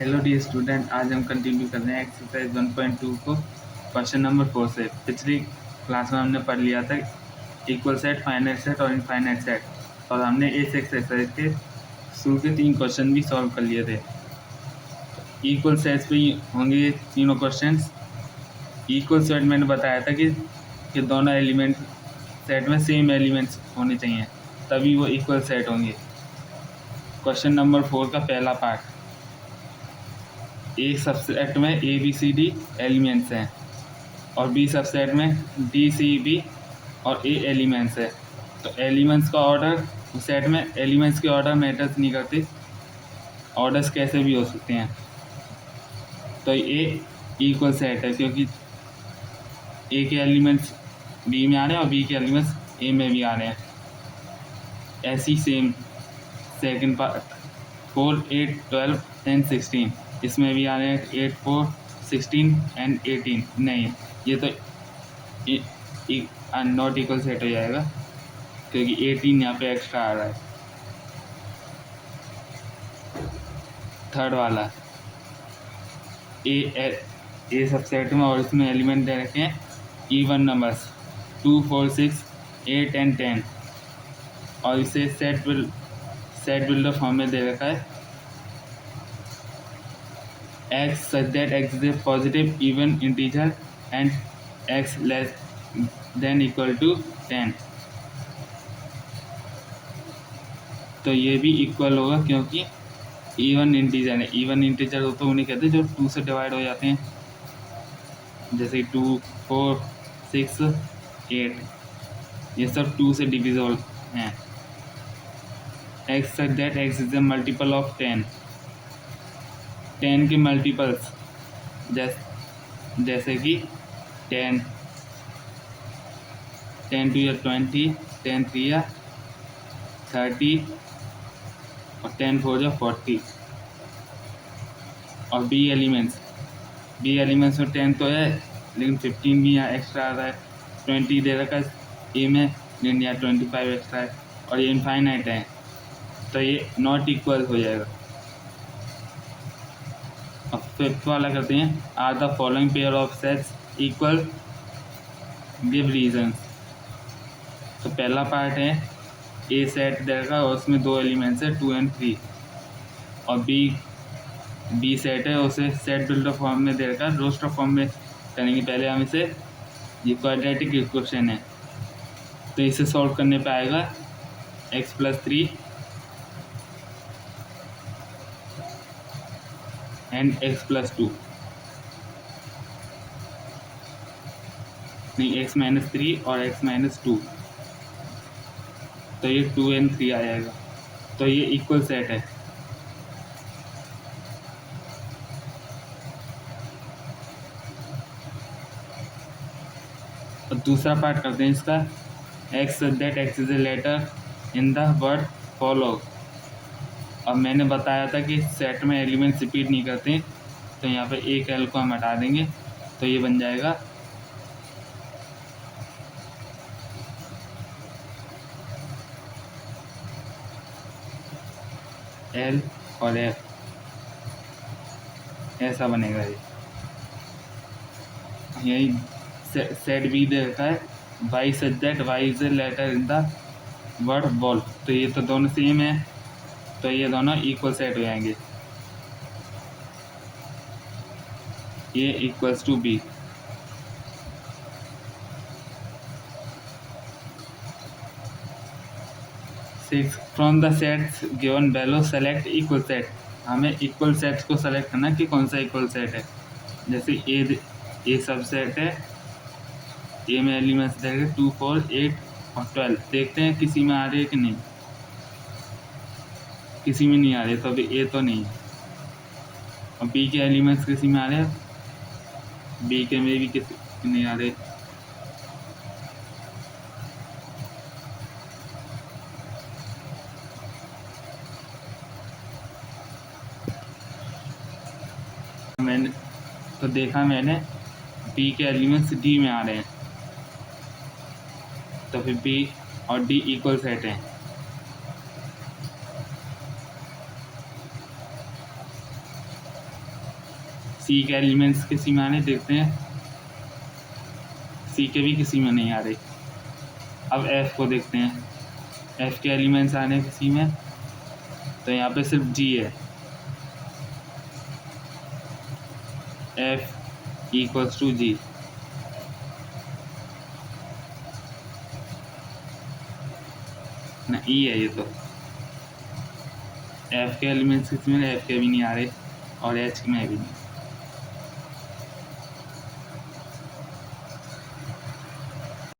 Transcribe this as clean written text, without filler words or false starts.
Hello dear student, आज हम continue कर रहे हैं एक्सरसाइज 1.2 को क्वेश्चन नंबर 4 से। पिछली क्लास में हमने पढ़ लिया था इक्वल सेट, फाइनाइट सेट और इनफाइनाइट सेट, और हमने इस एक्सरसाइज के शुरू के 3 क्वेश्चन भी सॉल्व कर लिए थे। इक्वल सेट्स पे होंगे ये तीनों क्वेश्चंस। इक्वल सेट मैंने बताया था कि दोनों एलिमेंट सेट में सेम एलिमेंट्स होने चाहिए, तभी वो इक्वल सेट होंगे। क्वेश्चन नंबर 4 का पहला पार्ट, एक सबसेट में A B C D elements हैं और बी सबसेट में डी सी बी और ए एलिमेंट्स है। तो एलिमेंट्स का ऑर्डर, सेट में एलिमेंट्स के ऑर्डर मैटर्स नहीं करते, ऑर्डर्स कैसे भी हो सकते हैं। तो ए इक्वल सेट है क्योंकि ए के एलिमेंट्स बी में आ रहे हैं और बी के एलिमेंट्स ए में भी आ रहे हैं। ऐसी सेम सेकंड पार्ट 4, 8, 12 एंड 16, इसमें भी आ रहे हैं 8, 4, 16 एंड 18। नहीं, ये तो नॉट इक्वल सेट हो जाएगा क्योंकि 18 यहाँ पे एक्स्ट्रा आ रहा है। थर्ड वाला ए सबसेट में और इसमें एलिमेंट दे रखे हैं इवन नंबर्स 2, 4, 6, 8 एंड 10, और इसे सेट बिल्डर फॉर्म में दे रखा है x such that x is a positive even integer and x less than equal to 10। तो ये भी इक्वल होगा क्योंकि इवन इंटीजर है। इवन इंटीजर तो उन्हें कहते हैं जो 2 से डिवाइड हो जाते हैं, जैसे 2, 4, 6, 8, ये सब 2 से डिविजिबल हैं। x such that x is a multiple of 10, 10 के मल्टीपल्स जैसे कि 10 2 या 20, 10 3 या 30 और 10 4 या 40। और बी एलिमेंट्स में 10 तो है लेकिन 15 भी यहाँ एक्स्ट्रा आ रहा है, 20 दे रखा है ए में लेकिन यहाँ 25 एक्स्ट्रा है, और ये इनफाइनाइट है तो ये नॉट इक्वल हो जाएगा। अब फिफ्थ वाला करते हैं, are the following pair of sets equal, give reason. तो पहला पार्ट है ए सेट देगा और उसमें 2 एलिमेंट्स है 2 and 3, और बी सेट है उसे सेट बिल्डर फॉर्म में देगा, रोस्टर फॉर्म में करेंगे। पहले हम इसे, ये क्वाड्रेटिक इक्वेशन है तो इसे सॉल्व करने पे आएगा x+3 एंड x+2, नहीं x-3 और x-2, तो ये 2 and 3 आ जाएगा। तो ये इक्वल सेट है। और दूसरा पार्ट करते हैं इसका, x that x is a letter in the word follow। अब मैंने बताया था कि सेट में एलिमेंट्स रिपीट नहीं करते, तो यहाँ पे एक एल को हम हटा देंगे तो ये बन जाएगा एल और एफ, ऐसा बनेगा। ये यही सेट बी दे रखा है Y such that Y is a letter in the word ball, तो ये तो दोनों सेम है तो ये दोनों इक्वल सेट हो जाएंगे। A equals to B. Six, from the sets given below select equal set. हमें इक्वल सेट्स को सेलेक्ट करना कि कौन सा इक्वल सेट है। जैसे ए सब सेट है, ए में एलिमेंट्स देंगे 2, 4, 8 और 12। देखते हैं किसी में आ रहे हैं कि नहीं, किसी में नहीं आ रहे तो अभी ए तो नहीं है। और बी के एलिमेंट्स किसी में आ रहे हैं, बी के में भी किसी नहीं आ रहे। मैंने तो देखा, मैंने बी के एलिमेंट्स डी में आ रहे हैं, तो फिर बी और डी इक्वल सेट हैं। सी के एलिमेंट्स किसी में आने देखते हैं, सी के भी किसी में नहीं आ रहे। अब एफ को देखते हैं, एफ के एलिमेंट्स आने किसी में, तो यहाँ पे सिर्फ जी है। एफ इक्वल्स टू जी। ना ई है ये तो। एफ के एलिमेंट्स किसी में, एफ के भी नहीं आ रहे और एच में भी नहीं।